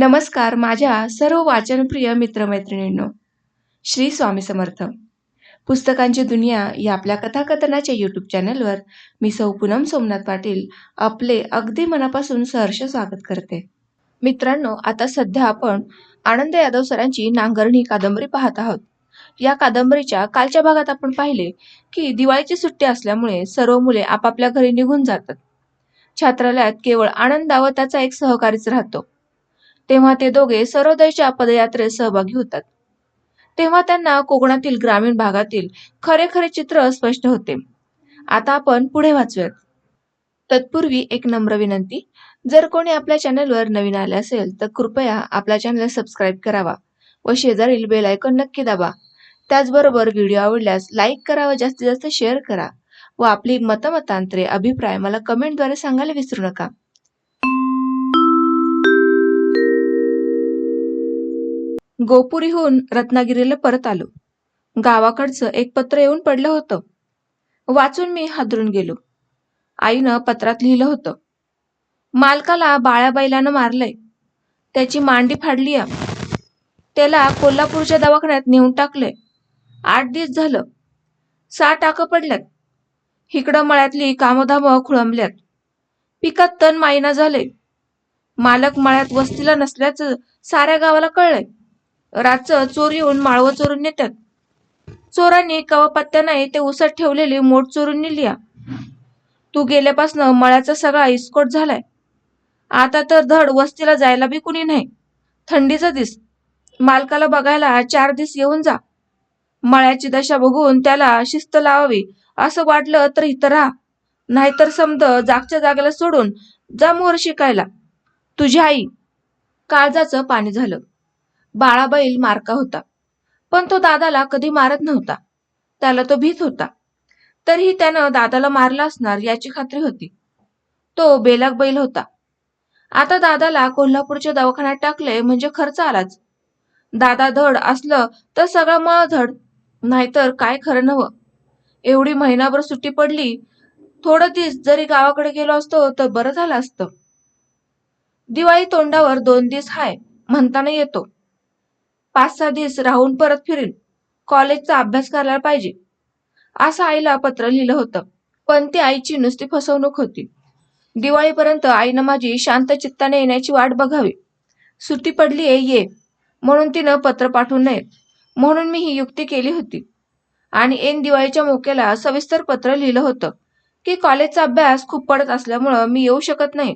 नमस्कार माझ्या सर्व वाचनप्रिय मित्रमैत्रिणींनो. श्री स्वामी समर्थ. पुस्तकांची दुनिया या आपल्या कथाकथनाच्या यूट्यूब चॅनलवर मी सौ पूनम सोमनाथ पाटील आपले अगदी मनापासून सहर्ष स्वागत करते. मित्रांनो, आता सध्या आपण आनंद यादव सरांची नांगरणी कादंबरी पाहत आहोत. या कादंबरीच्या कालच्या भागात आपण पाहिले की दिवाळीची सुट्टी असल्यामुळे सर्व मुले आपापल्या घरी निघून जातात. छात्रालयात केवळ आनंद व त्याचा एक सहकारीच राहतो. तेव्हा ते दोघे सर्वोदयच्या पदयात्रेत सहभागी होतात. तेव्हा त्यांना कोकणातील ग्रामीण भागातील खरे खरे चित्र स्पष्ट होते. आता आपण पुढे वाचूयात. तत्पूर्वी एक नम्र विनंती, जर कोणी आपल्या चॅनलवर नवीन आले असेल तर कृपया आपल्या चॅनल सबस्क्राईब करावा व शेजारील बेल आयकॉन नक्की दाबा. त्याचबरोबर व्हिडिओ आवडल्यास लाईक करा व जास्तीत जास्त शेअर करा व आपली मतमतांतरे अभिप्राय मला कमेंटद्वारे सांगायला विसरू नका. गोपुरीहून रत्नागिरीला परत आलो. गावाकडचं एक पत्र येऊन पडलं होतं. वाचून मी हादरून गेलो. आईनं पत्रात लिहिलं होतं, मालकाला बाळ्या बैलानं मारलंय, त्याची मांडी फाडली, त्याला कोल्हापूरच्या दवाखान्यात नेऊन टाकलंय. 8 दिवस झालं. 6 टाकं पडल्यात. इकडं मळ्यातली कामधाम खुळंबल्यात. पिकात तण मायना झाले. मालक मळ्यात वस्तीला नसल्याचं साऱ्या गावाला कळलंय. रातचं चोर येऊन माळवं चोरून नेतात. चोरांनी कवा पत्त्या नाही ते उसत ठेवलेली मोठ चोरून नेली. तू गेल्यापासनं मळ्याचा सगळा इस्कोट झालाय. आता तर धड वस्तीला जायला बी कुणी नाही. थंडीचा दिस. मालकाला बघायला 4 दिवस येऊन जा. मळ्याची दशा बघून त्याला शिस्त लावावी असं वाटलं तर इथं राहा, नाहीतर समद जागच्या जागेला सोडून जा मोहर शिकायला. तुझी आई. काळजाचं पाणी झालं. बाळाबैल मारका होता, पण तो दादाला कधी मारत नव्हता. त्याला तो भीत होता. तरीही त्यानं दादाला मारला असणार याची खात्री होती. तो बेलाग बैल होता. आता दादाला कोल्हापूरच्या दवाखान्यात टाकले म्हणजे खर्च आलाच. दादा धड असलं तर सगळं मळ धड, नाहीतर काय खरं नव्ह. एवढी महिनाभर सुट्टी पडली. थोडं दिवस जरी गावाकडे गेलो असतो तर बरं झालं असतं. दिवाळी तोंडावर 2 दिवस हाय म्हणताना येतो. 5-6 दिवस राहून परत फिरेन. कॉलेजचा अभ्यास करायला पाहिजे असं आईला पत्र लिहिलं होतं. पण ती आईची नुसती फसवणूक होती. दिवाळीपर्यंत आईनं माझी शांत चित्ताने येण्याची वाट बघावी. सुट्टी पडली ये म्हणून तिनं पत्र पाठवू नये म्हणून मी ही युक्ती केली होती. आणि ऐन दिवाळीच्या मोक्याला सविस्तर पत्र लिहिलं होतं की कॉलेजचा अभ्यास खूप पडत असल्यामुळं मी येऊ शकत नाही.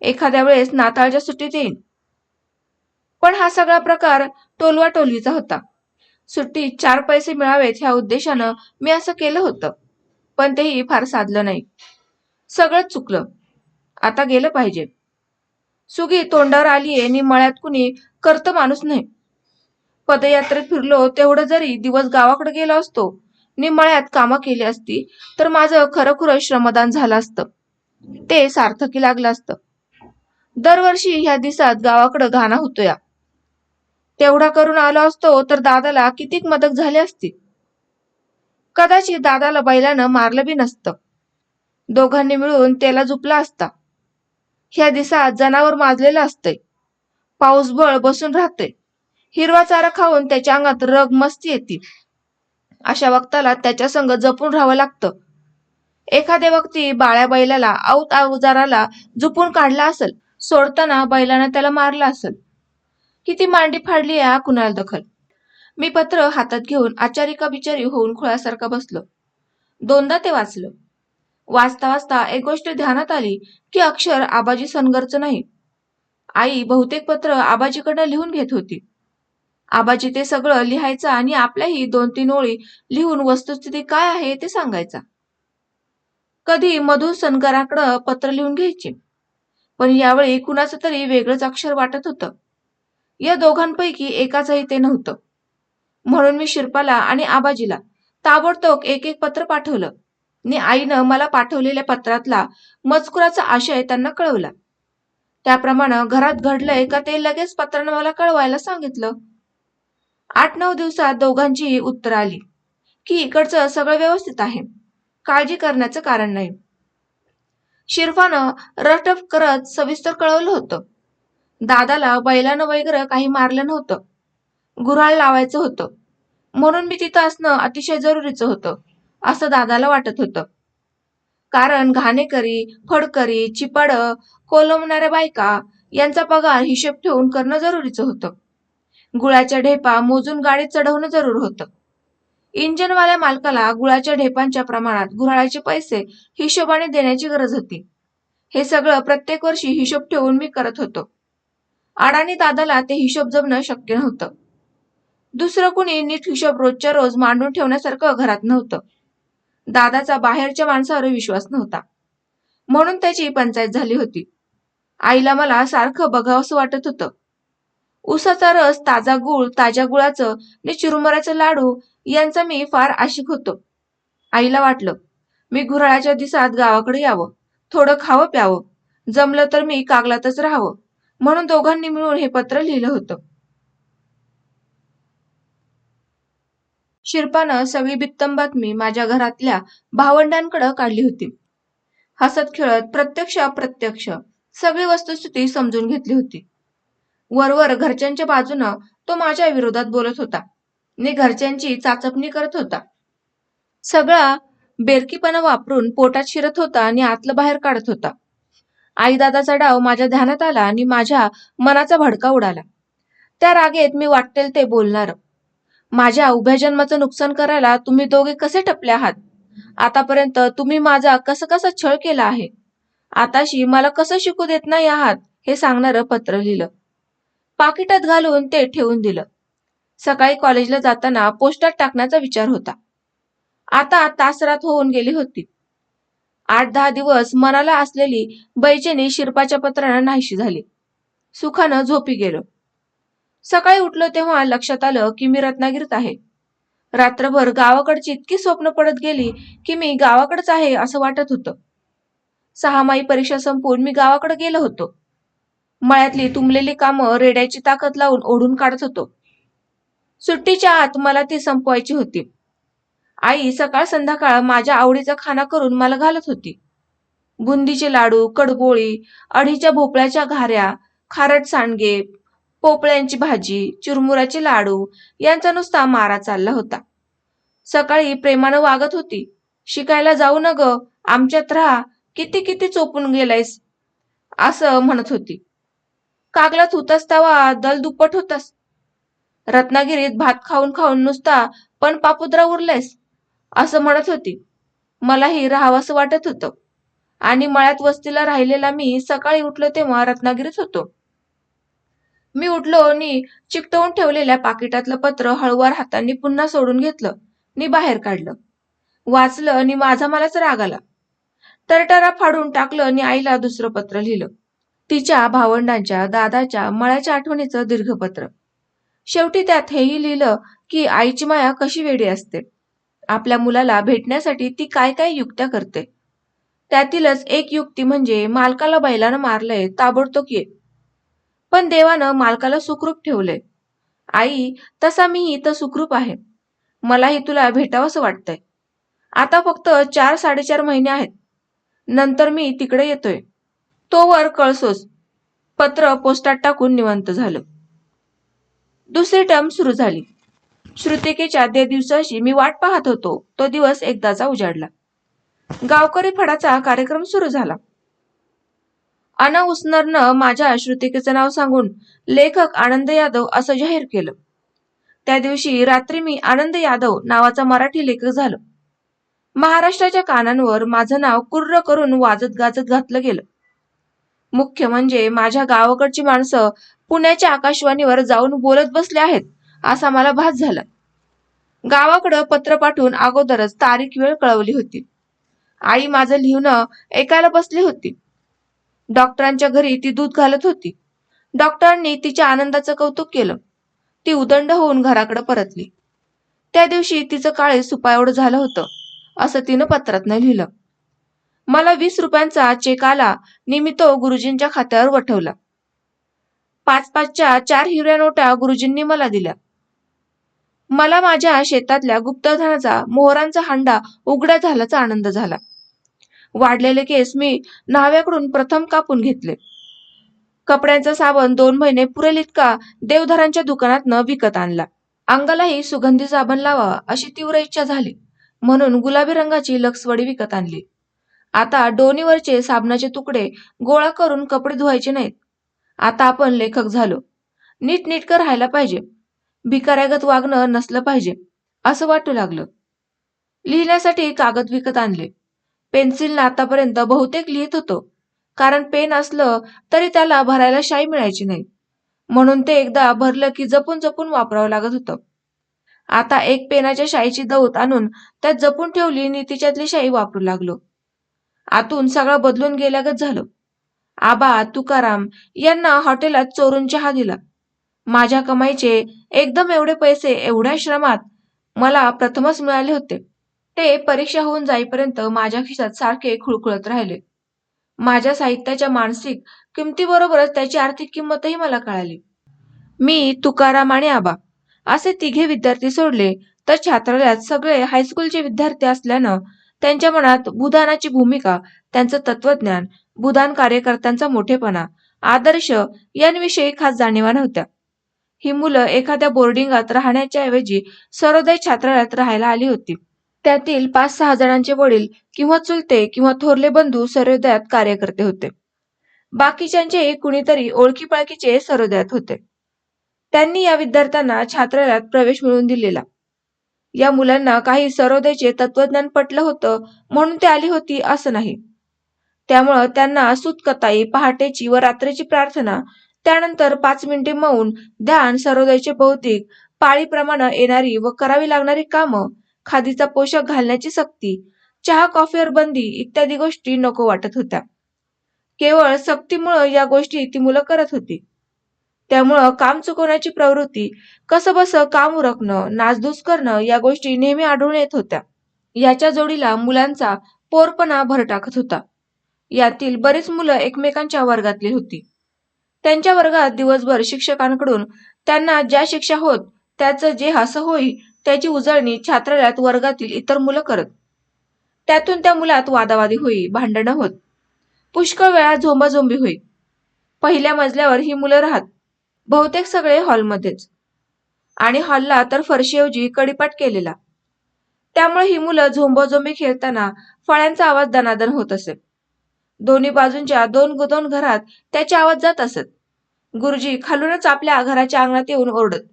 एखाद्या वेळेस नाताळच्या सुट्टीत येईन. पण हा सगळा प्रकार टोलवाटोलवीचा होता. सुट्टीत 4 पैसे मिळावेत ह्या उद्देशानं मी असं केलं होतं. पण तेही फार साधलं नाही. सगळंच चुकलं. आता गेलं पाहिजे. सुगी तोंडावर आलीये आणि मळ्यात कुणी करतं माणूस नाही. पदयात्रेत फिरलो तेवढं जरी दिवस गावाकडे गेलो असतो नि मळ्यात कामं केली असती तर माझं खरंखुरं श्रमदान झालं असतं. ते सार्थकी लागलं असतं. दरवर्षी ह्या दिवसात गावाकडं घाणा होतोया. तेवढा करून आलो असतो तर दादाला कितीक मदत झाली असती. कदाचित दादाला बैलानं मारलं बी नसतं. दोघांनी मिळून त्याला झुपला असता. ह्या दिवसात जनावर माजलेलं असतंय. पाऊसबळ बसून राहतंय. हिरवा चारा खाऊन त्याच्या अंगात रग मस्ती येते. अशा वक्ताला त्याच्या संग जपून राहावं लागतं. एखाद्या वक्ती बाळ्या बैलाला औत अवजाराला झुपून काढला असेल. सोडताना बैलानं त्याला मारलं असेल. किती मांडी फाडली या कुणाला दखल. मी पत्र हातात घेऊन आचारिका बिचारी होऊन खुळ्यासारखा बसलो. 2दा ते वाचलं. वाचता वाचता एक गोष्ट ध्यानात आली की अक्षर आबाजी सनगरचं नाही. आई बहुतेक पत्र आबाजीकडनं लिहून घेत होती. आबाजी ते सगळं लिहायचा आणि आपल्याही 2-3 ओळी लिहून वस्तुस्थिती काय आहे ते सांगायचा. कधी मधु सनगराकडं पत्र लिहून घ्यायचे. पण यावेळी कुणाचं तरी वेगळंच अक्षर वाटत होतं. या दोघांपैकी एकाचंही ते नव्हतं. म्हणून मी शिरपाला आणि आबाजीला ताबडतोब एक पत्र पाठवलं आणि आईनं मला पाठवलेल्या पत्रातला मजकुराचा आशय त्यांना कळवला. त्याप्रमाणे घरात घडलंय का ते लगेच पत्रानं मला कळवायला सांगितलं. 8-9 दिवसात दोघांचीही उत्तर आली की इकडचं सगळं व्यवस्थित आहे. काळजी करण्याचं कारण नाही. शिरपानं रटफ करत सविस्तर कळवलं होतं. दादाला बैलानं वगैरे काही मारलं नव्हतं. गुऱ्हाळ लावायचं होतं. म्हणून मी तिथं असणं अतिशय जरुरीचं होतं, असं दादाला वाटत होतं. कारण घाणेकरी, फडकरी, चिपाडं, कोलमणाऱ्या बायका यांचा पगार हिशेब ठेवून करणं जरुरीचं होतं. गुळाच्या ढेपा मोजून गाडीत चढवणं जरूर होतं. इंजिनवाल्या मालकाला गुळाच्या ढेपांच्या प्रमाणात गुऱ्हाळाचे पैसे हिशोबाने देण्याची गरज होती. हे सगळं प्रत्येक वर्षी हिशोब ठेवून मी करत होतो. अडाणी दादाला ते हिशोब जमणं शक्य नव्हतं. दुसरं कुणी नीट हिशोब रोजच्या रोज मांडून ठेवण्यासारखं घरात नव्हतं. दादाचा बाहेरच्या माणसावर विश्वास नव्हता. म्हणून त्याची पंचायत झाली होती. आईला मला सारखं बघावंसं वाटत होतं. उसाचा रस, ताजा गूळ, ताज्या गुळाचं आणि चिरमुऱ्याचं लाडू यांचा मी फार आशिक होतो. आईला वाटलं, मी गुऱ्हाळाच्या दिवसात गावाकडे यावं, थोडं खावं प्यावं, जमलं तर मी कागलातच राहावं, म्हणून दोघांनी मिळून हे पत्र लिहिलं होतं. शिरपानं सगळी बित्तम बातमी माझ्या घरातल्या भावंडांकडे काढली होती. हसत खेळत प्रत्यक्ष अप्रत्यक्ष सगळी वस्तुस्थिती समजून घेतली होती. वरवर घरच्यांच्या बाजूनं तो माझ्या विरोधात बोलत होता आणि घरच्यांची चाचपणी करत होता. सगळा बेरकीपणा वापरून पोटात शिरत होता आणि आतलं बाहेर काढत होता. आईदादाचा डाव माझ्या ध्यानात आला आणि माझ्या मनाचा भडका उडाला. त्या रागेत मी वाटेल ते बोलणार. माझ्या उभ्या जन्माचं नुकसान करायला तुम्ही दोघे कसे टपले आहात? आतापर्यंत तुम्ही माझा कसा कसा छळ केला आहे. आताशी मला कसं शिकू देत नाही आहात हे सांगणारं पत्र लिहिलं. पाकिटात घालून ते ठेवून दिलं. सकाळी कॉलेजला जाताना पोस्टात टाकण्याचा विचार होता. आता तासरात होऊन गेली होती. 8-10 दिवस मनाला असलेली बैचेनी शिरपाच्या पत्रानं नाहीशी झाली. सुखानं झोपी गेलो. सकाळी उठलो तेव्हा लक्षात आलं की मी रत्नागिरीत आहे. रात्रभर गावाकडची इतकी स्वप्न पडत गेली की मी गावाकडेच आहे असं वाटत होतं. 6माही परीक्षा संपवून मी गावाकडे गेलो होतो. मळ्यातली तुंबलेली कामं रेड्याची ताकद लावून ओढून काढत होतो. सुट्टीच्या आत मला ती संपवायची होती. आई सकाळ संध्याकाळ माझ्या आवडीचा खाना करून मला घालत होती. बुंदीचे लाडू, कडबोळी, अढीच्या भोपळ्याच्या घाऱ्या, खारट सांडगे, पोपळ्यांची भाजी, चिरमुराचे लाडू यांचा नुसता मारा चालला होता. सकाळी प्रेमानं वागत होती. शिकायला जाऊ न ग, आमच्यात राहा, किती किती चोपून गेलायस असं म्हणत होती. कागलात होतास तेव्हा दल दुप्पट होतास. रत्नागिरीत भात खाऊन खाऊन नुसता पण पापुद्रा उरलायस असं म्हणत होती. मलाही राहावंसं वाटत होतं. आणि मळ्यात वस्तीला राहिलेला मी सकाळी उठलो तेव्हा रत्नागिरीत होतो. मी उठलो आणि चिकटवून ठेवलेल्या पाकिटातलं पत्र हळुवार हातांनी पुन्हा सोडून घेतलं आणि बाहेर काढलं. वाचलं आणि माझा मलाच राग आला. टरटरा फाडून टाकलं आणि आईला दुसरं पत्र लिहिलं. तिच्या भावंडांच्या, दादाच्या, मळ्याच्या आठवणीचं दीर्घ पत्र. शेवटी त्यात हेही लिहिलं की आईची माया कशी वेडी असते. आपल्या मुलाला भेटण्यासाठी ती काय काय युक्त्या करते. त्यातीलच एक युक्ती म्हणजे मालकाला बैलानं मारलंय ताबडतोब ये. पण देवानं मालकाला सुखरूप ठेवलंय. आई, तसा मीही तर सुखरूप आहे. मलाही तुला भेटावंसं वाटतंय. आता फक्त 4-4.5 महिने आहेत. नंतर मी तिकडे येतोय. तोवर कळसोस. पत्र पोस्टात टाकून निवांत झालं. दुसरी टर्म सुरू झाली. श्रुतिकेच्या त्या दिवसाची मी वाट पाहत होतो. तो दिवस एकदाचा उजाडला. गावकरी फडाचा कार्यक्रम सुरू झाला. अना उसनरनं माझ्या श्रुतिकेचं नाव सांगून लेखक आनंद यादव असं जाहीर केलं. त्या दिवशी रात्री मी आनंद यादव नावाचा मराठी लेखक झालो. महाराष्ट्राच्या कानांवर माझं नाव कुर्र करून वाजत गाजत घातलं गेलं. मुख्य म्हणजे माझ्या गावाकडची माणसं पुण्याच्या आकाशवाणीवर जाऊन बोलत बसले आहेत असा मला भास झाला. गावाकडं पत्र पाठवून अगोदरच तारीख वेळ कळवली होती. आई माझं लिहणं ऐकायला बसली होती. डॉक्टरांच्या घरी ती दूध घालत होती. डॉक्टरांनी तिच्या आनंदाचं कौतुक केलं. ती उदंड होऊन घराकडे परतली. त्या दिवशी तिचं काळे सुपाएवढं झालं होतं असं तिनं पत्रातनं लिहिलं. मला 20 रुपयांचा चेक आला आणि मी तो गुरुजींच्या खात्यावर वठवला. 5-5च्या 4 हिरव्या नोटा गुरुजींनी मला दिल्या. मला माझ्या शेतातल्या गुप्तधनाचा मोहरांचा हांडा उघडा झाल्याचा आनंद झाला. वाढलेले केस मी न्हाव्याकडून प्रथम कापून घेतले. कपड्यांचा साबण 2 महिने पुरेल इतका देवधरांच्या दुकानातनं विकत आणला. अंगालाही सुगंधी साबण लावावा अशी तीव्र इच्छा झाली म्हणून गुलाबी रंगाची लक्सवडी विकत आणली. आता डोनीवरचे साबणाचे तुकडे गोळा करून कपडे धुवायचे नाहीत. आता आपण लेखक झालो. नीटनेटकं राहायला पाहिजे. भिकाऱ्यागत वागणं नसलं पाहिजे असं वाटू लागलं. लिहिण्यासाठी कागद विकत आणले. पेन्सिलनं आतापर्यंत बहुतेक लिहित होतो, कारण पेन असलं तरी त्याला भरायला शाई मिळायची नाही, म्हणून ते एकदा भरलं की जपून जपून वापरावं लागत होतं. आता एक पेनाच्या शाईची दौत आणून त्यात जपून ठेवली आणि तिच्यातली शाई वापरू लागलो. आतून सगळं बदलून गेल्यागत झालं. आबा तुकाराम यांना हॉटेलात चोरून चहा दिला. माझ्या कमाईचे एकदम एवढे पैसे एवढ्या श्रमात मला प्रथमच मिळाले होते. ते परीक्षा होऊन जाईपर्यंत माझ्या खिशात सारखे खुळखुळत राहिले. माझ्या साहित्याच्या मानसिक किमतीबरोबरच त्याची आर्थिक किंमतही मला कळाली. मी, तुकाराम आणि आबा असे तिघे विद्यार्थी सोडले तर छात्रालयात सगळे हायस्कूलचे विद्यार्थी असल्यानं त्यांच्या मनात भूदानाची भूमिका, त्यांचं तत्वज्ञान, भूदान कार्यकर्त्यांचा मोठेपणा, आदर्श यांविषयी खास जाणीवा नव्हत्या. ही मुलं एखाद्या बोर्डिंगात राहण्याच्या ऐवजी सर्वोदय छात्रालयात राहायला आली होती. त्यातील 5-6 जणांचे वडील किंवा चुलते किंवा थोरले बंधू सर्वोदयात कार्यकर्ते होते. बाकीच्यांचे कुणीतरी ओळखीपाळखीचे सर्वोदयात होते. त्यांनी या विद्यार्थ्यांना छात्रालयात प्रवेश मिळवून दिलेला. या मुलांना काही सर्वोदयचे तत्वज्ञान पटलं होतं म्हणून ते आली होती असं नाही. त्यामुळं त्यांना सूतकताई, पहाटेची व रात्रीची प्रार्थना, त्यानंतर 5 मिनिटे मौन, ध्यान, सर्वोदयचे भौतिक, पाळीप्रमाणे येणारी व करावी लागणारी कामं, खादीचा पोशाख घालण्याची सक्ती, चहा कॉफीवर बंदी इत्यादी गोष्टी नको वाटत होत्या. केवळ सक्तीमुळं या गोष्टी ती मुलं करत होती. त्यामुळं काम चुकवण्याची प्रवृत्ती, कसंबसं काम उरकणं, नासधूस करणं या गोष्टी नेहमी आढळून येत होत्या. याच्या जोडीला मुलांचा पोरपणा भर टाकत होता. यातील बरीच मुलं एकमेकांच्या वर्गातली होती. त्यांच्या वर्गात दिवसभर शिक्षकांकडून त्यांना ज्या शिक्षा होत त्याचं जे हसं होई त्याची उजळणी छात्रालयात वर्गातील इतर मुलं करत. त्यातून त्या मुलात वादावादी होई, भांडणं होत. पुष्कळ वेळा झोंबाझोंबी होई. पहिल्या मजल्यावर ही मुलं राहत, बहुतेक सगळे हॉलमध्येच, आणि हॉलला तर फरशीऐवजी कडीपाट केलेला. त्यामुळे ही मुलं झोंबाझोंबी खेळताना फळ्यांचा आवाज दणादण होत असे. दोन्ही बाजूंच्या 2 घरात त्याचे आवाज जात असत. गुरुजी खालूनच आपल्या घराच्या अंगणात येऊन ओरडत.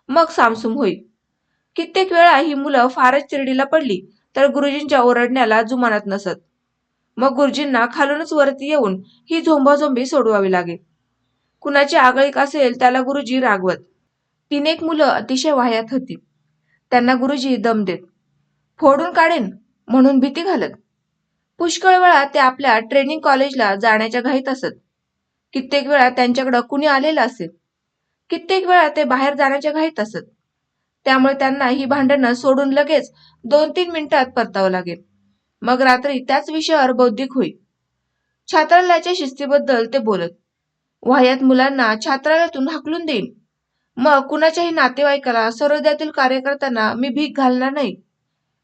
मग सामसूम होई. कित्येक वेळा ही मुलं फारच चिरडीला पडली तर गुरुजींच्या ओरडण्याला जुमानत नसत. मग गुरुजींना खालूनच वरती येऊन ही झोंबाझोंबी सोडवावी लागे. कुणाची आगळीक असेल त्याला गुरुजी रागवत. 3-1 मुलं अतिशय वाह्यात होती. त्यांना गुरुजी दम देत, फोडून काढेन म्हणून भीती घालत. पुष्कळ वेळा ते आपल्या ट्रेनिंग कॉलेजला जाण्याच्या घाईत असत. कित्येक वेळा त्यांच्याकडे कुणी आलेलं असेल. कित्येक वेळा ते बाहेर जाण्याच्या घाईत असत. त्यामुळे त्यांना ही भांडणं सोडून लगेच 2-3 मिनिटात परतावं लागेल. मग रात्री त्याच विषयावर बौद्धिक होई. छात्रालयाच्या शिस्तीबद्दल ते बोलत. वाह्यात मुलांना छात्रालयातून हाकलून देईन. मग कुणाच्याही नातेवाईकाला, सर्वोदयातील कार्यकर्त्यांना मी भीक घालणार नाही.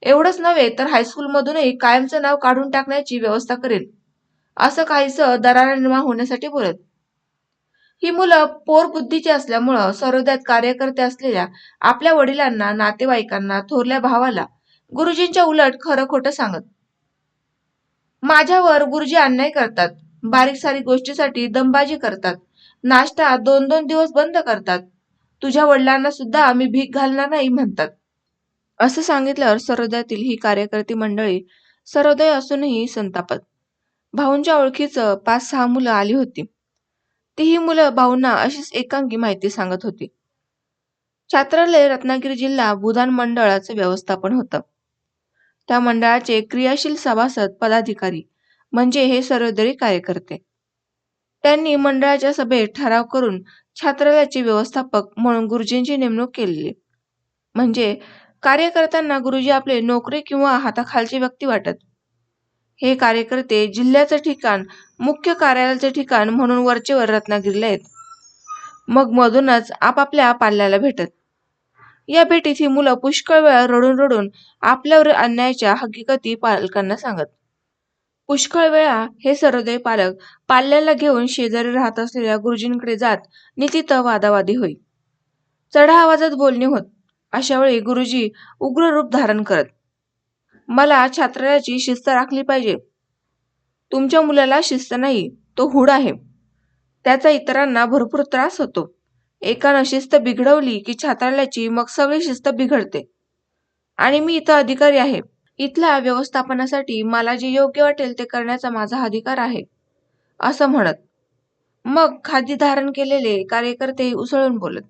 एवढंच नव्हे तर हायस्कूलमधूनही कायमचं नाव काढून टाकण्याची व्यवस्था करेल, असं काहीसं दरारा निर्माण होण्यासाठी बोलत. ही मुलं पोर बुद्धीची असल्यामुळं सर्वोदयात कार्यकर्ते असलेल्या आपल्या वडिलांना, नातेवाईकांना, थोरल्या भावाला गुरुजींच्या उलट खरं खोटं सांगत. माझ्यावर गुरुजी अन्याय करतात, बारीक सारीक गोष्टीसाठी दमबाजी करतात, नाश्ता 2-2 दिवस बंद करतात, तुझ्या वडिलांना सुद्धा मी भीक घालणार नाही म्हणतात. असं सांगितल्यावर सर्वोदयातील ही कार्यकर्ती मंडळी सर्वोदय असूनही संतापत. भाऊंच्या ओळखीचं 5-6 मुलं आली होती. ती ही मुलं भाऊंना अशीच एकांगी माहिती सांगत होती. छात्रालय रत्नागिरी जिल्हा भूदान मंडळाचं व्यवस्थापन होतं. त्या मंडळाचे क्रियाशील सभासद, पदाधिकारी म्हणजे हे सर्वोदयी कार्यकर्ते. त्यांनी मंडळाच्या सभेत ठराव करून छात्रालयाचे व्यवस्थापक म्हणून गुरुजींची नेमणूक केलेली. म्हणजे कार्यकर्त्यांना गुरुजी आपले नोकरी किंवा हाताखालचे व्यक्ती वाटत. हे कार्यकर्ते जिल्ह्याचं ठिकाण, मुख्य कार्यालयाचं ठिकाण म्हणून वरचेवर रत्नागिरीला येत. मग मधूनच आपापल्या पाल्याला भेटत. या भेटीत ही मुलं पुष्कळ वेळा रडून रडून आपल्यावर अन्यायाच्या हकीकती पालकांना सांगत. पुष्कळ वेळा हे सर्वोदय पालक पाल्याला घेऊन शेजारी राहत असलेल्या गुरुजींकडे जात नि तिथं वादावादी होई. चढ्या आवाजात बोलणे होत. अशा वेळी गुरुजी उग्र रूप धारण करत. मला छात्राची शिस्त राखली पाहिजे. तुमच्या मुलाला शिस्त नाही, तो हुड आहे. त्याचा इतरांना भरपूर त्रास होतो. एकानं शिस्त बिघडवली की छात्राल्याची मग सगळी शिस्त बिघडते. आणि मी इथं अधिकारी आहे. इथल्या व्यवस्थापनासाठी मला जे योग्य वाटेल ते करण्याचा माझा अधिकार आहे, असं म्हणत. मग खादी धारण केलेले कार्यकर्ते उसळून बोलत.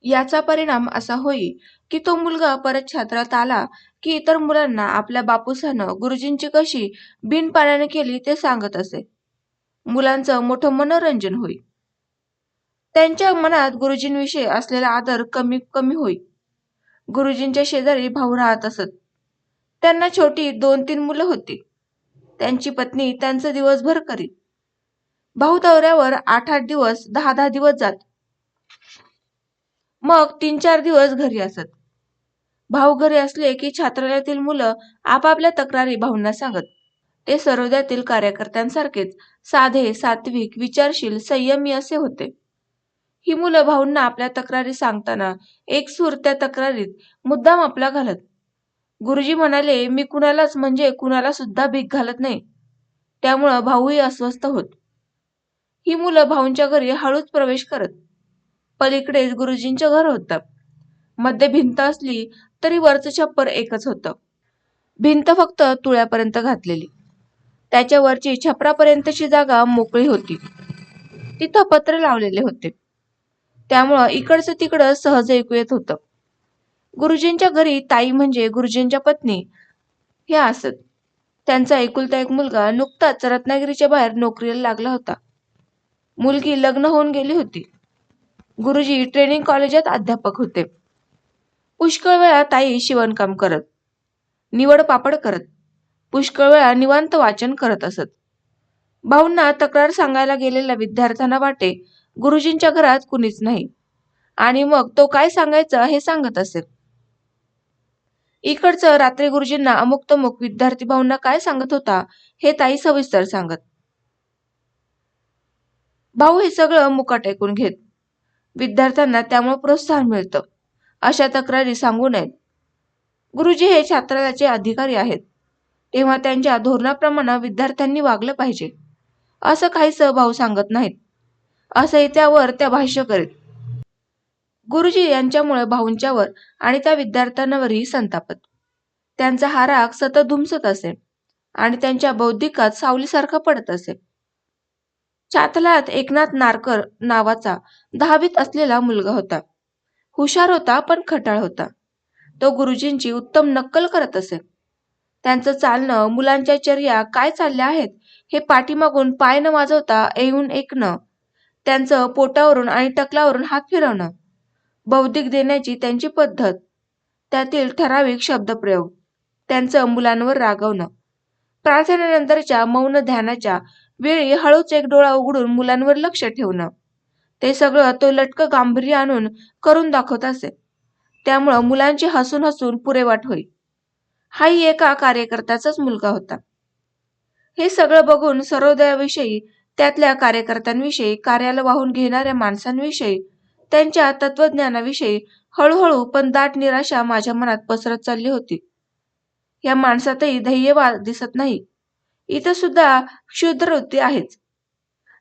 याचा परिणाम असा होई की तो मुलगा परत छात्रात आला की इतर मुलांना आपल्या बापूसानं गुरुजींची कशी बिनपाण्याने केली ते सांगत असे. मुलांचं मोठं मनोरंजन होई. त्यांच्या मनात गुरुजींविषयी असलेला आदर कमी कमी होई. गुरुजींच्या शेजारी भाऊ राहत असत. त्यांना छोटी 2-3 मुलं होती. त्यांची पत्नी त्यांचं दिवसभर करीत. भाऊ दौऱ्यावर 8-8 दिवस 10-10 दिवस जात. मग 3-4 दिवस घरी असत. भाऊ घरी असले की छात्रालयातील मुलं आपापल्या तक्रारी भाऊंना सांगत. ते सर्वोदयातील कार्यकर्त्यांसारखेच साधे, सात्विक, विचारशील, संयमी असे होते. ही मुलं भाऊंना आपल्या तक्रारी सांगताना एकसूर त्या तक्रारीत मुद्दाम आपला घालत. गुरुजी म्हणाले, मी कुणालाच म्हणजे कुणाला सुद्धा भीक घालत नाही. त्यामुळं भाऊही अस्वस्थ होत. ही मुलं भाऊंच्या घरी हळूच प्रवेश करत. पलीकडेच गुरुजींचं घर होतं. मध्ये भिंत असली तरी वरचं छप्पर एकच होतं. भिंत फक्त तुळ्यापर्यंत घातलेली. त्याच्यावरची छपरापर्यंतची जागा मोकळी होती. तिथं पत्र लावलेले होते. त्यामुळं इकडचं तिकडं सहज ऐकू येत होतं. गुरुजींच्या घरी ताई म्हणजे गुरुजींच्या पत्नी हे असत. त्यांचा एकुलता एक मुलगा नुकताच रत्नागिरीच्या बाहेर नोकरीला लागला होता. मुलगी लग्न होऊन गेली होती. गुरुजी ट्रेनिंग कॉलेजात अध्यापक होते. पुष्कळ वेळा ताई शिवणकाम करत, निवड पापड करत, पुष्कळ वेळा निवांत वाचन करत असत. भाऊंना तक्रार सांगायला गेलेल्या विद्यार्थ्यांना वाटे गुरुजींच्या घरात कुणीच नाही आणि मग तो काय सांगायचं हे सांगत असे. इकडचं रात्री गुरुजींना अमुक तमुक विद्यार्थी भाऊंना काय सांगत होता हे ताई सविस्तर सांगत. भाऊ हे सगळं मुकाट ऐकून घेत. विद्यार्थ्यांना त्यामुळे प्रोत्साहन मिळतं. अशा तक्रारी सांगू नयेत. गुरुजी हे छात्रालयाचे अधिकारी आहेत. तेव्हा त्यांच्या धोरणाप्रमाणे विद्यार्थ्यांनी वागलं पाहिजे असं काहीसं भाऊ सांगत नाहीत. असंही त्यावर त्या भाष्य करीत. गुरुजी यांच्यामुळे भाऊंच्यावर आणि त्या विद्यार्थ्यांवरही संतापत. त्यांचा हा राग सतत धुमसत असे आणि त्यांच्या बौद्धिकात सावलीसारखा पडत असे. छात्रालयात एकनाथ नारकर नावाचा 10वीत असलेला मुलगा होता. हुशार होता पण खटाळ होता. तो गुरुजींची उत्तम नक्कल करत असे. त्यांचं चालणं, मुलांच्या चर्या काय चालल्या आहेत हे पाठीमागून पाय न वाजवता येऊन ऐकणं, त्यांचं पोटावरून आणि टकलावरून हात फिरवणं, बौद्धिक देण्याची त्यांची पद्धत, त्यातील ठराविक शब्दप्रयोग, त्यांचं मुलांवर रागवणं, प्रार्थनेनंतरच्या मौन ध्यानाच्या वेळी हळूच एक डोळा उघडून मुलांवर लक्ष ठेवणं, ते सगळं तो लटकं गांभीर्य आणून करून दाखवत असे. त्यामुळं मुलांची हसून हसून पुरेवाट होई. हाही एका कार्यकर्त्याचाच मुलगा होता. हे सगळं बघून सर्वोदयाविषयी, त्यातल्या कार्यकर्त्यांविषयी, कार्याला वाहून घेणाऱ्या माणसांविषयी, त्यांच्या तत्वज्ञानाविषयी हळूहळू पण दाट निराशा माझ्या मनात पसरत चालली होती. या माणसातही ध्येय दिसत नाही. इथं सुद्धा क्षुद्रवृत्ती आहेच.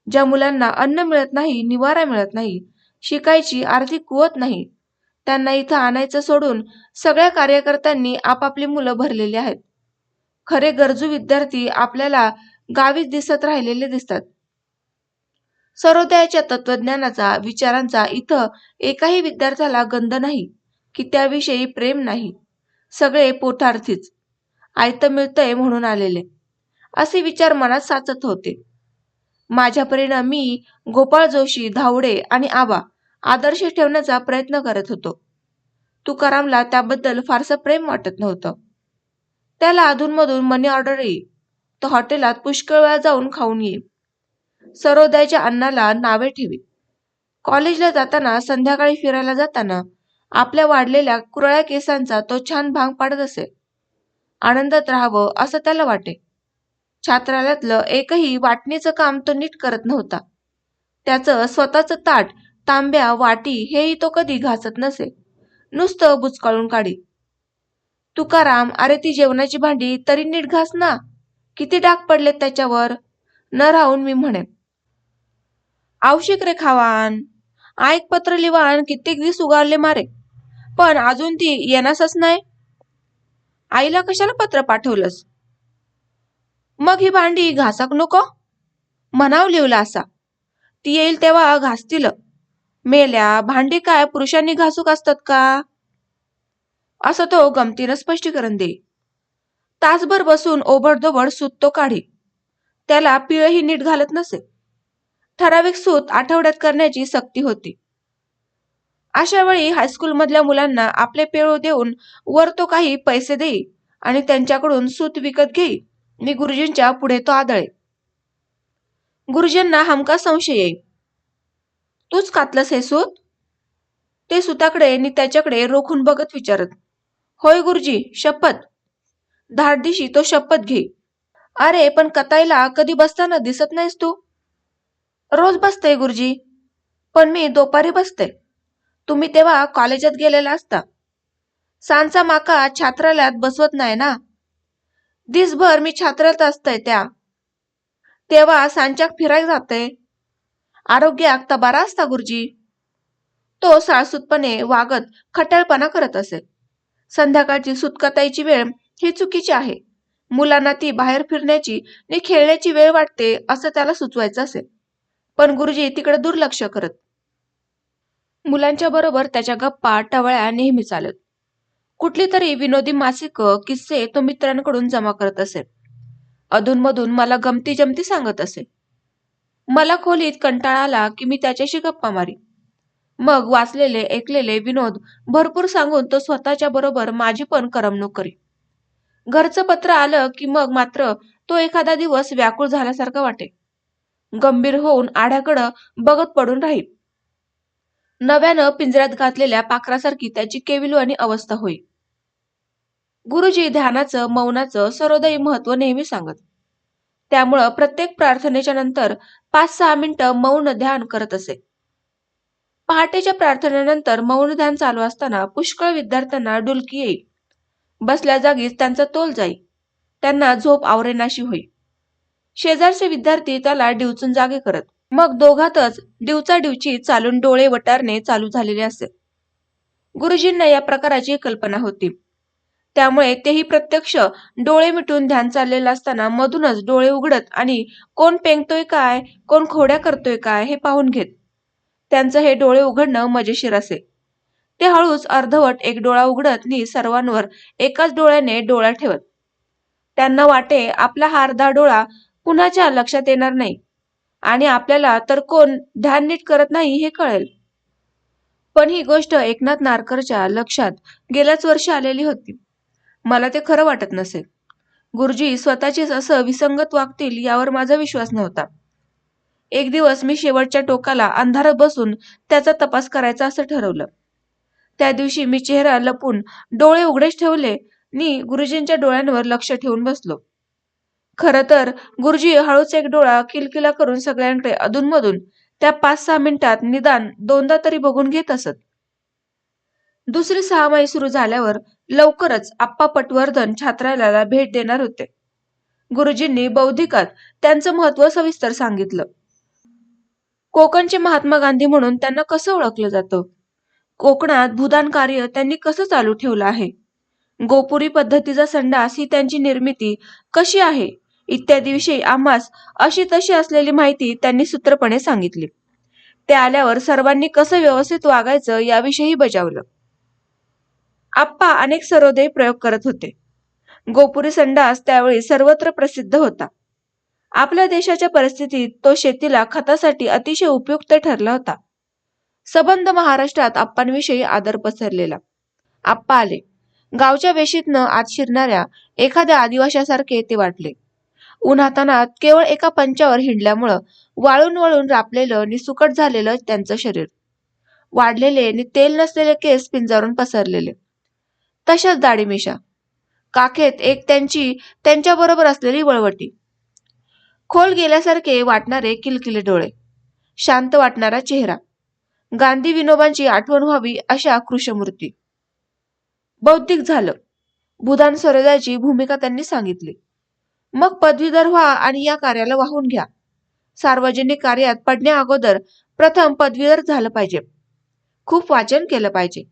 ज्या मुलांना अन्न मिळत नाही, निवारा मिळत नाही, शिकायची आर्थिक कुवत नाही, त्यांना इथं आणायचं सोडून सगळ्या कार्यकर्त्यांनी आपापली मुलं भरलेली आहेत. खरे गरजू विद्यार्थी आपल्याला गावीच दिसत राहिलेले दिसतात. सर्वोदयाच्या तत्वज्ञानाचा, विचारांचा इथं एकाही विद्यार्थ्याला गंध नाही की त्याविषयी प्रेम नाही. सगळे पोटार्थीच, आयतं मिळतंय म्हणून आलेले, असे विचार मनात साचत होते. माझ्या परीनं मी गोपाळ जोशी, धावडे आणि आबा आदर्श ठेवण्याचा प्रयत्न करत होतो. तुकारामला त्याबद्दल फारसं प्रेम वाटत नव्हतं. त्याला अधूनमधून मनी ऑर्डर येई. तो हॉटेलात पुष्कळ वेळा जाऊन खाऊन येई. सर्वोदयाच्या अन्नाला नावे ठेवी. कॉलेजला जाताना, संध्याकाळी फिरायला जाताना आपल्या वाढलेल्या कुरळ्या केसांचा तो छान भांग पाडत असे. आनंदात राहावं असं त्याला वाटे. छात्रालयातलं एकही वाटणीचं काम तो नीट करत नव्हता. त्याचं स्वतःचं ताट, तांब्या, वाटी हेही तो कधी घासत नसे. नुसतं बुचकाळून काढी. तुकाराम, अरे ती जेवणाची भांडी तरी नीट घास ना. किती डाग पडलेत त्याच्यावर. न राहून मी म्हणे, आवशिक रे खावान. आईक पत्र लिवान कित्येक दिवस उगारले मारे. पण अजून ती येणासच नाही. आईला कशाला पत्र पाठवलंस? मग ही भांडी घासाक नको? म्हणाव लिवला असा. ती येईल तेव्हा घासतील. मेल्या, भांडी काय पुरुषांनी घासूक असतात का? असं तो गमतीनं स्पष्टीकरण दे. तासभर बसून ओबडधोबड सूत तो काढी. त्याला पिळही नीट घालत नसे. ठराविक सूत आठवड्यात करण्याची सक्ती होती. अशा वेळी हायस्कूलमधल्या मुलांना आपले पेरू देऊन वर तो काही पैसे देई आणि त्यांच्याकडून सूत विकत घेई. मी गुरुजींच्या पुढे तो आदळे. गुरुजींना हमका संशय येई. तूच कातलंस हे सूत? ते सुताकडे आणि त्याच्याकडे रोखून बघत विचारत. होय गुरुजी, शपथ. धाडदिशी तो शपथ घेई. अरे पण कताईला कधी बसताना दिसत नाहीस तू? रोज बसते गुरुजी, पण मी दुपारी बसते. तुम्ही तेव्हा कॉलेजात गेलेला असता. सांचा माका छात्रालयात बसवत नाही ना. दिसभर मी छात्रालयात असतंय तेव्हा सांच्याक फिरायला जाते. आरोग्याक तबारा असता गुरुजी. तो साळसूतपणे वागत खट्याळपणा करत असे. संध्याकाळची सुतकताईची वेळ ही चुकीची आहे. मुलांना ती बाहेर फिरण्याची आणि खेळण्याची वेळ वाटते असं त्याला सुचवायचं असे. पण गुरुजी तिकडे दुर्लक्ष करत. मुलांच्या बरोबर त्याच्या गप्पा टवळ्या नेहमी चालत. कुठली तरी विनोदी मासिक किस्से तो मित्रांकडून जमा करत असे. अधूनमधून मला गमती जमती सांगत असे. मला खोलीत कंटाळा आला की मी त्याच्याशी गप्पा मारी. मग वाचलेले ऐकलेले विनोद भरपूर सांगून तो स्वतःच्या बरोबर माझी पण करमणूक करी. घरचं पत्र आलं की मग मात्र तो एखादा दिवस व्याकुळ झाल्यासारखा वाटे. गंभीर होऊन आड्याकडं बघत पडून राहील. नव्यानं पिंजऱ्यात घातलेल्या पाखरासारखी त्याची केविलवाणी अवस्था होई. गुरुजी ध्यानाचं, मौनाचं सर्वोदयी महत्व नेहमी सांगत. त्यामुळं प्रत्येक प्रार्थनेच्या नंतर 5-6 मिनिटं मौन ध्यान करत असे. पहाटेच्या प्रार्थनेनंतर मौन ध्यान चालू असताना पुष्कळ विद्यार्थ्यांना डुलकी येई. बसल्या जागीच त्यांचा तोल जाई. त्यांना झोप आवरेनाशी होई. शेजारचे विद्यार्थी त्याला डिवचून जागे करत. मग दोघातच डिवचाडिवची चालून डोळे वटारणे चालू झालेले असे. गुरुजींना या प्रकाराची कल्पना होती. त्यामुळे तेही प्रत्यक्ष डोळे मिटून ध्यान चाललेलं असताना मधूनच डोळे उघडत आणि कोण पेंगतोय काय, कोण खोड्या करतोय काय हे पाहून घेत. त्यांचं हे डोळे उघडणं मजेशीर असे. ते हळूच अर्धवट एक डोळा उघडत नि सर्वांवर एकाच डोळ्याने डोळा ठेवत. त्यांना वाटे आपला हा अर्धा डोळा कुणाच्या लक्षात येणार नाही आणि आपल्याला तर कोण ध्यान नीट करत नाही हे कळेल. पण ही गोष्ट एकनाथ नारकरच्या लक्षात गेल्याच वर्षी आलेली होती. मला ते खरं वाटत नसे. गुरुजी स्वतःचेच असं विसंगत वागतील यावर माझा विश्वास नव्हता. एक दिवस मी शेवटच्या टोकाला अंधारात बसून त्याचा तपास करायचा असं ठरवलं. त्या दिवशी मी चेहरा लपून डोळे उघडेच ठेवले नि गुरुजींच्या डोळ्यांवर लक्ष ठेवून बसलो. खरं तर गुरुजी हळूच एक डोळा किलकिला करून सगळ्यांकडे अधूनमधून त्या 5-6 मिनिटात निदान 2दा तरी बघून घेत असत. दुसरी 6 सुरू झाल्यावर लवकरच आप्पा पटवर्धन छात्रालयाला भेट देणार होते. गुरुजींनी बौद्धिकात त्यांचं महत्व सविस्तर सांगितलं. कोकणचे महात्मा गांधी म्हणून त्यांना कसं ओळखलं जातं, कोकणात भूदान कार्य त्यांनी कसं चालू ठेवलं आहे, गोपुरी पद्धतीचा संडास ही त्यांची निर्मिती कशी आहे इत्यादी विषयी आम्हास अशी तशी असलेली माहिती त्यांनी सूत्रपणे सांगितली. ते आल्यावर सर्वांनी कसं व्यवस्थित वागायचं याविषयी बजावलं. आप्पा अनेक सर्वोदयी प्रयोग करत होते. गोपुरी संडास त्यावेळी सर्वत्र प्रसिद्ध होता. आपल्या देशाच्या परिस्थितीत तो शेतीला खतासाठी अतिशय उपयुक्त ठरला होता. सबंध महाराष्ट्रात आप्पांविषयी आदर पसरलेला. आप्पा आले. गावच्या वेशीतनं आत शिरणाऱ्या एखाद्या आदिवाशासारखे ते वाटले. उन्हातानात केवळ एका पंचावर हिंडल्यामुळं वाळून वळून रापलेलं आणि सुकट झालेलं त्यांचं शरीर, वाढलेले आणि तेल नसलेले केस पिंजारून पसरलेले, तशाच दाढी मिशा, काखेत एक त्यांच्याबरोबर असलेली वळवटी, खोल गेल्यासारखे वाटणारे किलकिले डोळे, शांत वाटणारा चेहरा, गांधी विनोबांची आठवण व्हावी अशा कृशमूर्ती. बौद्धिक झालं. भूदान स्वराज्याची भूमिका त्यांनी सांगितली. मग पदवीधर व्हा आणि या कार्याला वाहून घ्या. सार्वजनिक कार्यात पडण्या अगोदर प्रथम पदवीधर झालं पाहिजे. खूप वाचन केलं पाहिजे.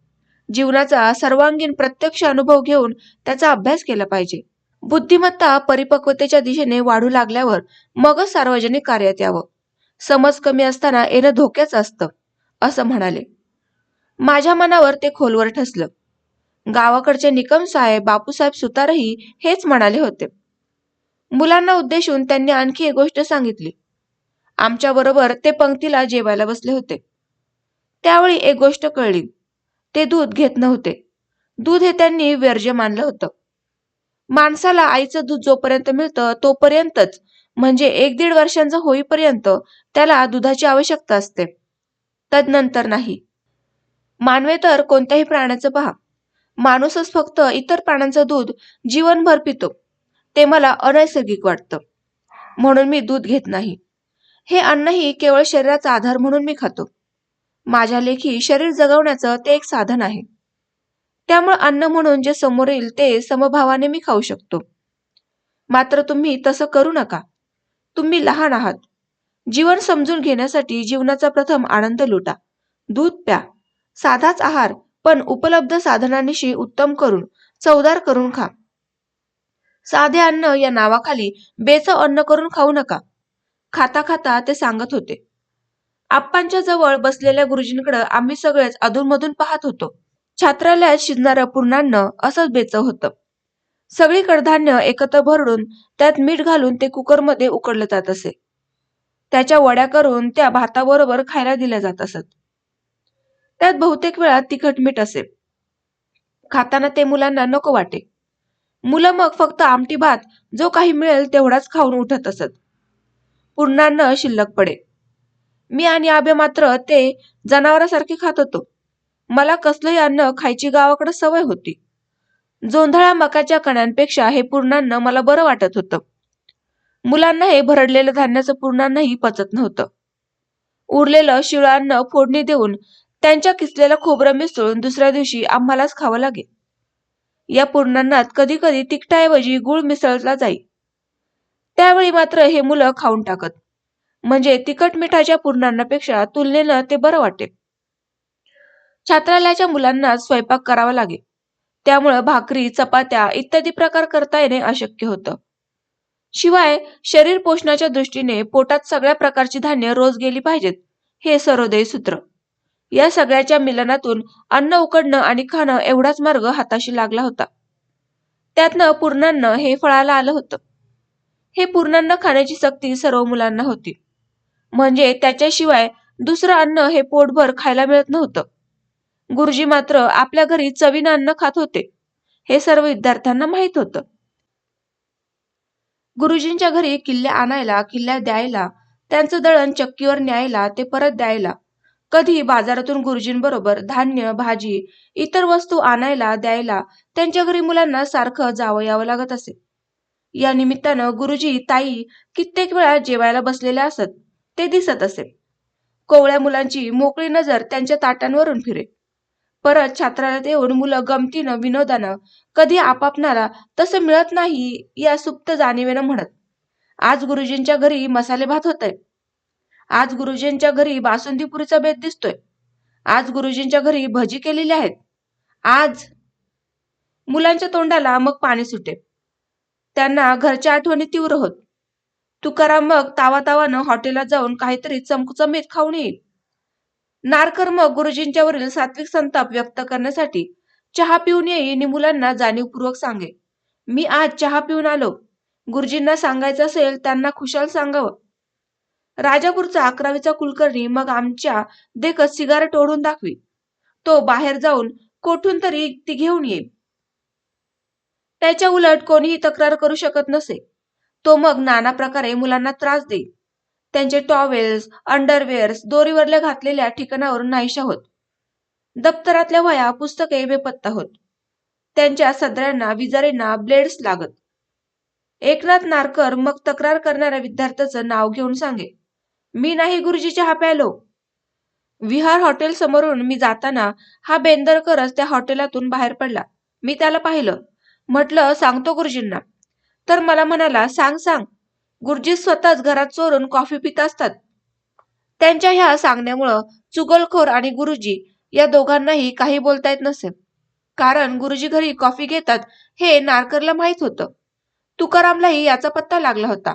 जीवनाचा सर्वांगीण प्रत्यक्ष अनुभव घेऊन त्याचा अभ्यास केला पाहिजे. बुद्धिमत्ता परिपक्वतेच्या दिशेने वाढू लागल्यावर मगच सार्वजनिक कार्यात यावं. समज कमी असताना येणं धोक्याचं असतं, असं म्हणाले. माझ्या मनावर ते खोलवर ठसलं. गावाकडचे निकम साहेब, बापूसाहेब सुतारही हेच म्हणाले होते. मुलांना उद्देशून त्यांनी आणखी एक गोष्ट सांगितली. आमच्याबरोबर ते पंक्तीला जेवायला बसले होते. त्यावेळी एक गोष्ट कळली. ते दूध घेत नव्हते. दूध हे त्यांनी वर्ज्य मानलं होतं. माणसाला आईचं दूध जोपर्यंत मिळतं तोपर्यंतच, म्हणजे 1-1.5 वर्षांचा होईपर्यंत त्याला दुधाची आवश्यकता असते. तदनंतर नाही. मानवे तर कोणत्याही प्राण्याचं पहा. माणूसच फक्त इतर प्राण्यांचं दूध जीवनभर पितो. ते मला अनैसर्गिक वाटतं. म्हणून मी दूध घेत नाही. हे अन्नही केवळ शरीराचा आधार म्हणून मी खातो. माझ्या लेखी शरीर जगवण्याचं ते एक साधन आहे. त्यामुळे अन्न म्हणून जे समोर येईल ते समभावाने मी खाऊ शकतो. मात्र तुम्ही तसं करू नका. तुम्ही लहान आहात. जीवन समजून घेण्यासाठी जीवनाचा प्रथम आनंद लुटा. दूध प्या. साधाच आहार, पण उपलब्ध साधनांनिशी उत्तम करून, चवदार करून खा. साधे अन्न या नावाखाली बेचव अन्न करून खाऊ नका. खाता खाता ते सांगत होते. आप्पांच्या जवळ बसलेल्या गुरुजींकडे आम्ही सगळेच अधूनमधून पाहत होतो. छात्रालयात शिजणारं पूर्णान्न असंच बेचव होतं. सगळी कडधान्य एकत्र भरडून त्यात मीठ घालून ते कुकरमध्ये उकडलं जात असे. त्याच्या वड्या करून त्या भाताबरोबर खायला दिल्या जात असत. त्यात बहुतेक वेळा तिखट मीठ असे. खाताना ते मुलांना नको वाटे. मुलं मग फक्त आमटी भात जो काही मिळेल तेवढाच खाऊन उठत असत. पूर्णान्न शिल्लक पडे. मी आणि आबे मात्र ते जनावरासारखे खात होतो. मला कसलंही अन्न खायची गावाकडे सवय होती. जोंधळ्या मकाच्या कण्यांपेक्षा हे पूर्णान्न मला बरं वाटत होतं. मुलांना हे भरडलेलं धान्याचं पूर्णान्नही पचत नव्हतं. उरलेलं शिळं अन्न फोडणी देऊन त्यांच्या किसलेलं खोबरं मिसळून दुसऱ्या दिवशी आम्हालाच खावं लागे. या पूर्णान्नात कधी कधी तिखटाऐवजी गुळ मिसळला जाई. त्यावेळी मात्र हे मुलं खाऊन टाकत. म्हणजे तिखट मिठाच्या पूर्णान्नापेक्षा तुलनेनं ते बरं वाटे. छात्रालयाच्या मुलांना स्वयंपाक करावा लागे. त्यामुळं भाकरी, चपात्या इत्यादी प्रकार करता येणे अशक्य होतं. शिवाय शरीर पोषणाच्या दृष्टीने पोटात सगळ्या प्रकारची धान्य रोज गेली पाहिजेत, हे सर्वोदयी सूत्र. या सगळ्याच्या मिलनातून अन्न उकडणं आणि खाणं एवढाच मार्ग हाताशी लागला होता. त्यातनं पूर्णान्न हे फळाला आलं होतं. हे पूर्णान्न खाण्याची सक्ती सर्व मुलांना होती. म्हणजे त्याच्याशिवाय दुसरं अन्न हे पोटभर खायला मिळत नव्हतं. गुरुजी मात्र आपल्या घरी चवीनं अन्न खात होते. हे सर्व विद्यार्थ्यांना माहीत होतं. गुरुजींच्या घरी किल्ल्या आणायला, किल्ल्या द्यायला, त्यांचं दळण चक्कीवर न्यायला, ते परत द्यायला, कधी बाजारातून गुरुजींबरोबर धान्य, भाजी, इतर वस्तू आणायला द्यायला त्यांच्या घरी मुलांना सारखं जावं यावं लागत असे. या निमित्तानं गुरुजी, ताई कित्येक वेळा जेवायला बसलेल्या असत. ते दिसत असे. कोवळ्या मुलांची मोकळी नजर त्यांच्या ताटांवरून फिरे. परत छात्रालयात येऊन मुलं गमतीनं, विनोदानं, कधी आपापणाला तसं मिळत नाही या सुप्त जाणीवेनं म्हणत, आज गुरुजींच्या घरी मसाले भात होतंय. आज गुरुजींच्या घरी बासुंदीपुरीचा बेत दिसतोय. आज गुरुजींच्या घरी भजी केलेली आहेत. आज मुलांच्या तोंडाला मग पाणी सुटे. त्यांना घरच्या आठवणी तीव्र होत. तुकाराम मग तावातावानं हॉटेलात जाऊन काहीतरी चमचमीत खाऊन येईल. नारकर मग गुरुजींच्यावरील सात्विक संताप व्यक्त करण्यासाठी चहा पिऊन येई आणि मुलांना जाणीवपूर्वक सांगे, मी आज चहा पिऊन आलो. गुरुजींना सांगायचं असेल त्यांना खुशाल सांगावं. राजापूरचा 11वीचा कुलकर्णी मग आमच्या देखत सिगारेट ओढून दाखवी. तो बाहेर जाऊन कोठून तरी ती घेऊन येईल. त्याच्या उलट कोणीही तक्रार करू शकत नसे. तो मग नाना प्रकारे मुलांना त्रास देई. त्यांचे टॉवेल्स, अंडरवेअर्स दोरीवरल्या घातलेल्या ठिकाणावरून नाहीशा होत. दप्तरातल्या वह्या, पुस्तके बेपत्ता होत. त्यांच्या सदऱ्यांना विजारींना ब्लेड्स लागत. एकनाथ नारकर मग तक्रार करणाऱ्या विद्यार्थ्याचं नाव घेऊन सांगे, मी नाही गुरुजी चहा प्यायलो. विहार हॉटेल समोरून मी जाताना हा बेंदरकरच त्या हॉटेलातून बाहेर पडला. मी त्याला पाहिलं. म्हटलं सांगतो गुरुजींना. तर मला म्हणाला, सांग सांग. गुरुजी स्वतःच घरात चोरून कॉफी पित असतात. त्यांच्या ह्या सांगण्यामुळं चुगलखोर आणि गुरुजी या दोघांनाही काही बोलता येत नसे. कारण गुरुजी घरी कॉफी घेतात हे नारकरला माहित होतं. तुकारामलाही याचा पत्ता लागला होता.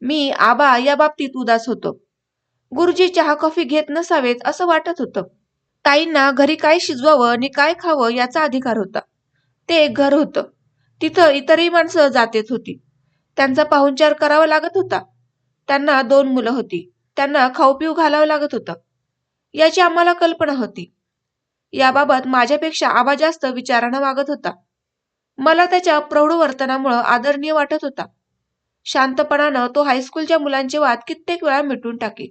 मी आबा या बाबतीत उदास होतो. गुरुजी चहा कॉफी घेत नसावेत असं वाटत होतं. ताईंना घरी काय शिजवावं आणि काय खावं याचा अधिकार होता. ते एक घर होतं. तिथं इतरही माणसं जात येत होती. त्यांचा पाहुणचार करावा लागत होता. त्यांना 2 मुलं होती. त्यांना खाऊ पिऊ घालावं लागत होतं. याची आम्हाला कल्पना होती. याबाबत माझ्यापेक्षा आबा जास्त विचारानं वागत होता. मला त्याच्या प्रौढ वर्तनामुळं आदरणीय वाटत होता. शांतपणानं तो हायस्कूलच्या मुलांचे वाद कित्येक वेळा मिटवून टाके.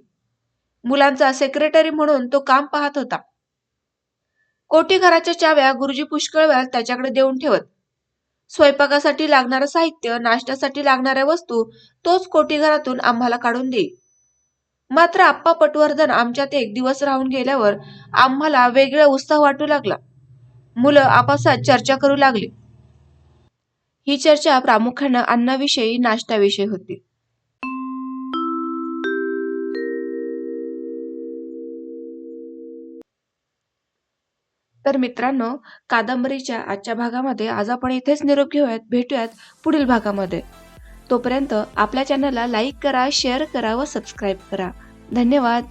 मुलांचा सेक्रेटरी म्हणून तो काम पाहत होता. कोठी घराच्या चाव्या गुरुजी पुष्कळ वेळा त्याच्याकडे देऊन ठेवत. स्वयंपाकासाठी लागणारं साहित्य, नाश्त्यासाठी लागणाऱ्या वस्तू तोच कोठी घरातून आम्हाला काढून देई. मात्र आप्पा पटवर्धन आमच्यात एक दिवस राहून गेल्यावर आम्हाला वेगळा उत्साह वाटू लागला. मुलं आपापसात चर्चा करू लागली. ही चर्चा प्रामुख्यानं अन्नाविषयी, नाश्त्याविषयी होती. तर मित्रांनो, कादंबरीच्या आजच्या भागामध्ये आज आपण इथेच निरोप घेऊयात. भेटूयात पुढील भागामध्ये. तोपर्यंत आपल्या चॅनलला लाईक करा, शेअर करा व सबस्क्राईब करा. धन्यवाद.